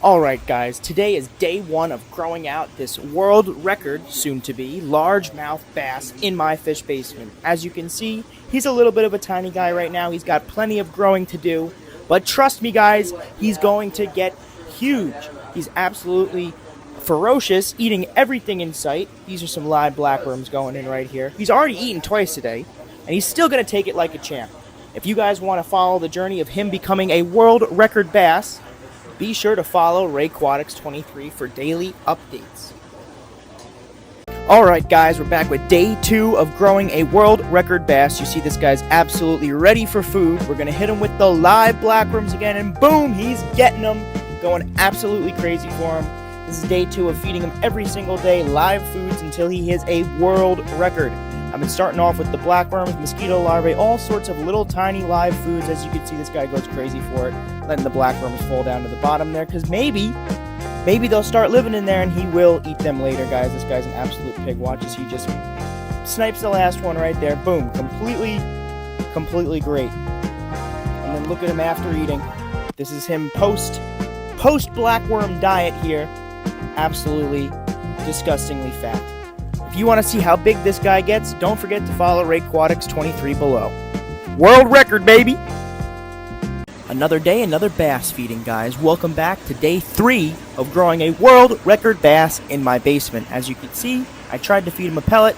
Alright guys, today is day one of growing out this world record, soon to be, largemouth bass in my fish basement. As you can see, he's a little bit of a tiny guy right now. He's got plenty of growing to do, but trust me guys, he's going to get huge. He's absolutely ferocious, eating everything in sight. These are some live blackworms going in right here. He's already eaten twice today, and he's still going to take it like a champ. If you guys want to follow the journey of him becoming a world record bass, be sure to follow RayQuatics23 for daily updates. Alright guys, we're back with day 2 of growing a world record bass. You see this guy's absolutely ready for food. We're going to hit him with the live blackworms again, and boom, he's getting them. Going absolutely crazy for him. This is day 2 of feeding him every single day live foods until he hits a world record. I've been starting off with the blackworms, mosquito larvae, all sorts of little tiny live foods. As you can see, this guy goes crazy for it, letting the blackworms fall down to the bottom there, because maybe they'll start living in there and he will eat them later, guys. This guy's an absolute pig. Watch as he just snipes the last one right there. Boom. Completely great. And then look at him after eating. This is him post blackworm diet here. Absolutely disgustingly fat. If you want to see how big this guy gets, don't forget to follow RayQuatics23 below. World record, baby! Another day, another bass feeding, guys. Welcome back to day 3 of growing a world record bass in my basement. As you can see, I tried to feed him a pellet.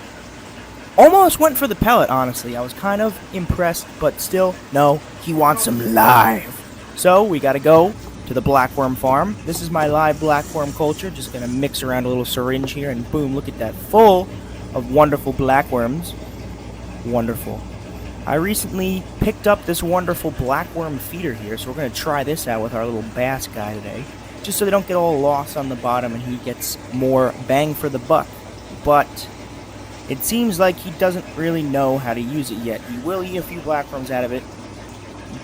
Almost went for the pellet, honestly. I was kind of impressed, but still, no, he wants them live. So, we gotta go to the blackworm farm. This is my live blackworm culture. Just gonna mix around a little syringe here, and boom, look at that, full of wonderful blackworms. Wonderful. I recently picked up this wonderful blackworm feeder here, so we're gonna try this out with our little bass guy today, just so they don't get all lost on the bottom and he gets more bang for the buck. But it seems like he doesn't really know how to use it yet. He will eat a few blackworms out of it,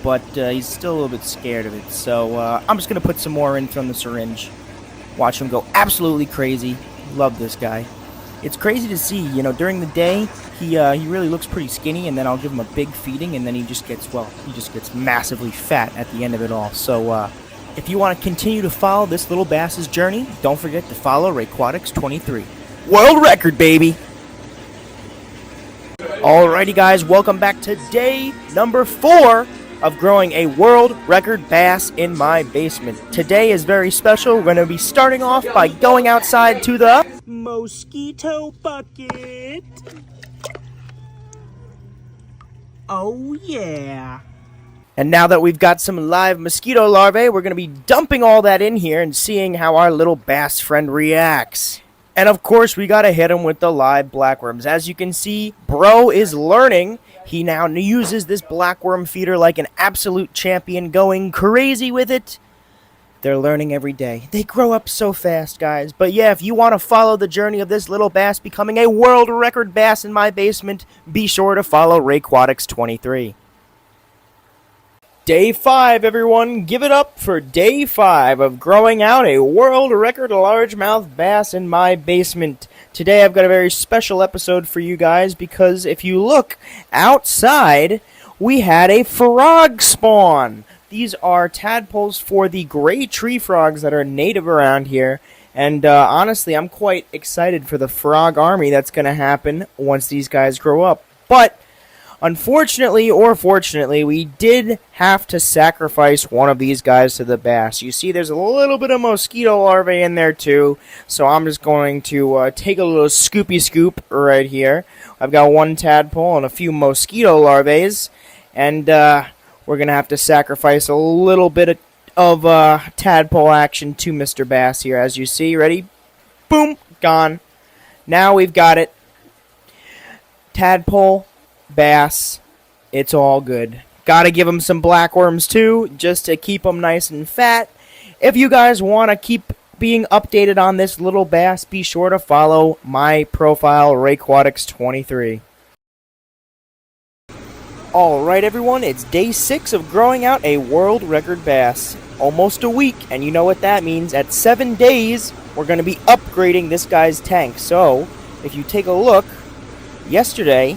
but he's still a little bit scared of it. So I'm just going to put some more in from the syringe. Watch him go absolutely crazy. Love this guy. It's crazy to see, you know, during the day, he really looks pretty skinny, and then I'll give him a big feeding, and then he just gets massively fat at the end of it all. So if you want to continue to follow this little bass's journey, don't forget to follow RayQuatics23. World record, baby! Alrighty guys, welcome back to day number 4 of growing a world record bass in my basement. Today is very special. We're going to be starting off by going outside to the mosquito bucket. Oh yeah. And now that we've got some live mosquito larvae, we're going to be dumping all that in here and seeing how our little bass friend reacts. And of course, we got to hit him with the live blackworms. As you can see, bro is learning. He now uses this blackworm feeder like an absolute champion, going crazy with it. They're learning every day. They grow up so fast, guys. But yeah, if you want to follow the journey of this little bass becoming a world record bass in my basement, be sure to follow RayQuatics23. Day 5, everyone. Give it up for day 5 of growing out a world record largemouth bass in my basement. Today I've got a very special episode for you guys, because if you look outside, we had a frog spawn. These are tadpoles for the gray tree frogs that are native around here. And honestly, I'm quite excited for the frog army that's going to happen once these guys grow up. But unfortunately, or fortunately, we did have to sacrifice one of these guys to the bass. You see, there's a little bit of mosquito larvae in there too, so I'm just going to take a little scoopy scoop right here. I've got one tadpole and a few mosquito larvae, and we're going to have to sacrifice a little bit of tadpole action to Mr. Bass here. As you see, ready? Boom! Gone. Now we've got it. Tadpole, bass, it's all good. Gotta give them some blackworms too, just to keep them nice and fat. If you guys want to keep being updated on this little bass, be sure to follow my profile, RayQuatics23. Alright everyone, it's day 6 of growing out a world record bass. Almost a week, and you know what that means. At 7 days, we're going to be upgrading this guy's tank. So, if you take a look, yesterday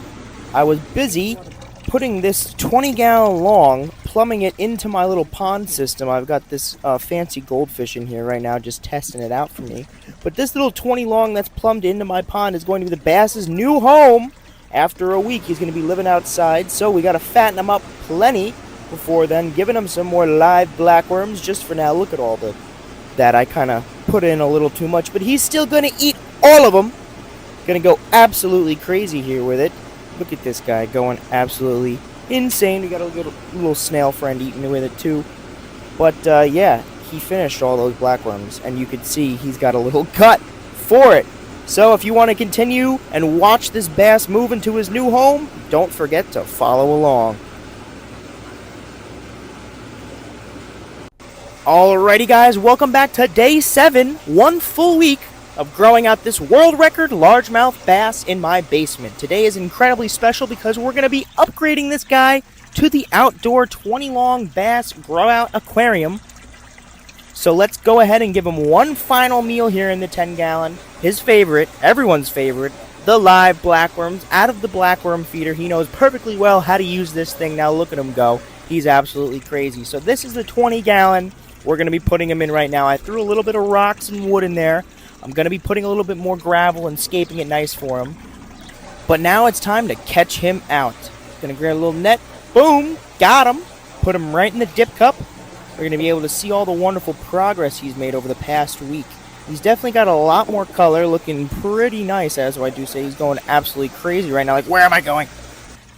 I was busy putting this 20-gallon long plumbing it into my little pond system. I've got this fancy goldfish in here right now just testing it out for me. But this little 20 long that's plumbed into my pond is going to be the bass's new home. After a week, he's going to be living outside, so we got to fatten him up plenty before then, giving him some more live blackworms just for now. Look at all that I kind of put in a little too much, but he's still going to eat all of them. Going to go absolutely crazy here with it. Look at this guy going absolutely insane. We got a little snail friend eating with it too. But yeah, he finished all those blackworms, and you could see he's got a little cut for it. So if you want to continue and watch this bass move into his new home, don't forget to follow along. Alrighty guys, welcome back to day 7, 1 full week of growing out this world record largemouth bass in my basement. Today is incredibly special because we're going to be upgrading this guy to the outdoor 20 long bass grow out aquarium. So let's go ahead and give him one final meal here in the 10-gallon. His favorite, everyone's favorite, the live blackworms out of the blackworm feeder. He knows perfectly well how to use this thing. Now look at him go. He's absolutely crazy. So this is the 20-gallon we're going to be putting him in right now. I threw a little bit of rocks and wood in there. I'm going to be putting a little bit more gravel and scaping it nice for him. But now it's time to catch him out. Going to grab a little net. Boom! Got him. Put him right in the dip cup. We're going to be able to see all the wonderful progress he's made over the past week. He's definitely got a lot more color, looking pretty nice, as I do say. He's going absolutely crazy right now. Like, where am I going?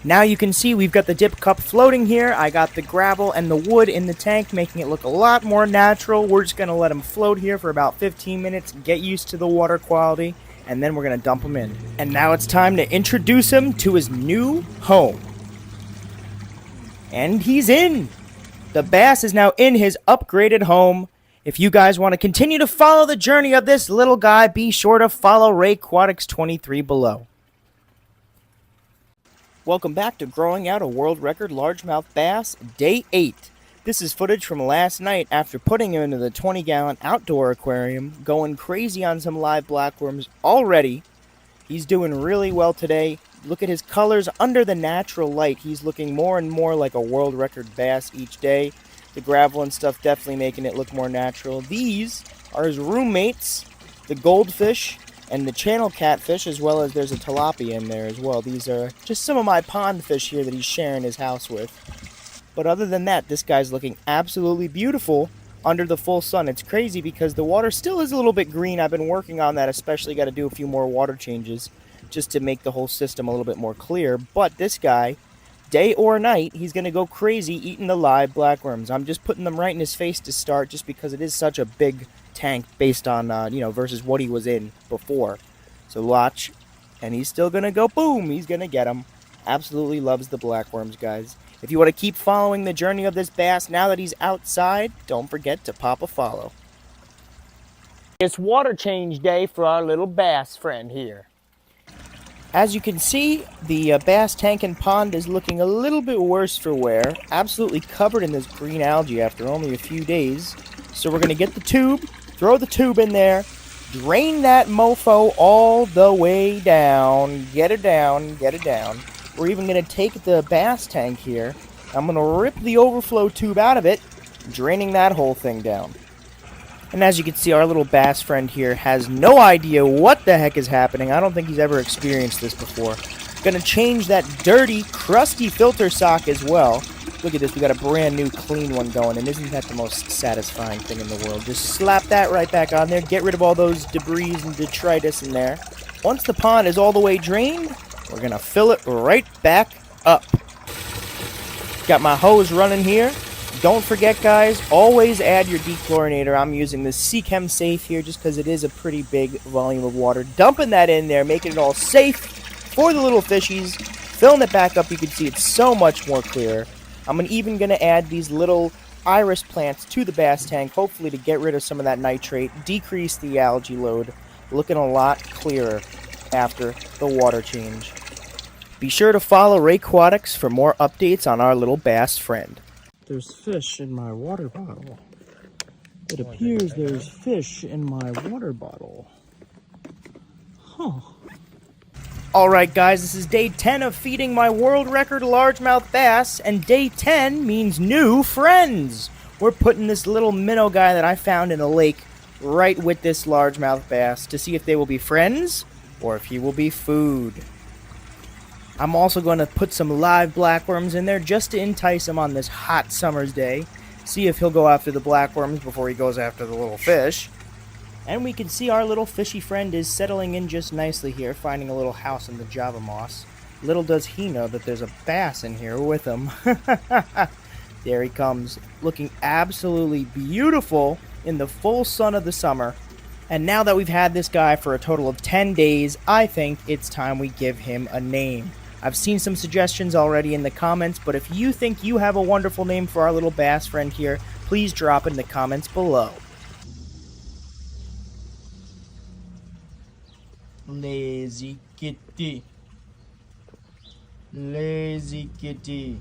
Now you can see we've got the dip cup floating here. I got the gravel and the wood in the tank, making it look a lot more natural. We're just going to let him float here for about 15 minutes, get used to the water quality, and then we're going to dump him in. And now it's time to introduce him to his new home. And he's in! The bass is now in his upgraded home. If you guys want to continue to follow the journey of this little guy, be sure to follow RayQuatics23 below. Welcome back to Growing Out a World Record Largemouth Bass, Day 8. This is footage from last night after putting him into the 20-gallon outdoor aquarium, going crazy on some live blackworms already. He's doing really well today. Look at his colors under the natural light. He's looking more and more like a world record bass each day. The gravel and stuff definitely making it look more natural. These are his roommates, the goldfish and the channel catfish, as well as there's a tilapia in there as well. These are just some of my pond fish here that he's sharing his house with. But other than that, this guy's looking absolutely beautiful under the full sun. It's crazy because the water still is a little bit green. I've been working on that, especially got to do a few more water changes just to make the whole system a little bit more clear. But this guy, day or night, he's going to go crazy eating the live blackworms. I'm just putting them right in his face to start just because it is such a big tank based on, versus what he was in before. So watch, and he's still going to go boom. He's going to get him. Absolutely loves the blackworms, guys. If you want to keep following the journey of this bass now that he's outside, don't forget to pop a follow. It's water change day for our little bass friend here. As you can see, the bass tank and pond is looking a little bit worse for wear. Absolutely covered in this green algae after only a few days. So we're going to get the tube, throw the tube in there, drain that mofo all the way down. Get it down, get it down. We're even going to take the bass tank here. I'm going to rip the overflow tube out of it, draining that whole thing down. And as you can see, our little bass friend here has no idea what the heck is happening. I don't think he's ever experienced this before. Gonna change that dirty, crusty filter sock as well. Look at this, we got a brand new clean one going, and isn't that the most satisfying thing in the world? Just slap that right back on there, get rid of all those debris and detritus in there. Once the pond is all the way drained, we're gonna fill it right back up. Got my hose running here. Don't forget, guys, always add your dechlorinator. I'm using the Seachem Safe here just because it is a pretty big volume of water. Dumping that in there, making it all safe for the little fishies. Filling it back up, you can see it's so much more clearer. I'm even going to add these little iris plants to the bass tank, hopefully to get rid of some of that nitrate, decrease the algae load. Looking a lot clearer after the water change. Be sure to follow RayQuatics for more updates on our little bass friend. There's fish in my water bottle. It appears there's fish in my water bottle. Huh. Alright guys, this is day 10 of feeding my world record largemouth bass, and day 10 means new friends! We're putting this little minnow guy that I found in a lake right with this largemouth bass to see if they will be friends, or if he will be food. I'm also going to put some live blackworms in there just to entice him on this hot summer's day, see if he'll go after the blackworms before he goes after the little fish. And we can see our little fishy friend is settling in just nicely here, finding a little house in the Java moss. Little does he know that there's a bass in here with him. There he comes, looking absolutely beautiful in the full sun of the summer. And now that we've had this guy for a total of 10 days, I think it's time we give him a name. I've seen some suggestions already in the comments, but if you think you have a wonderful name for our little bass friend here, please drop it in the comments below. Lazy kitty. Lazy kitty.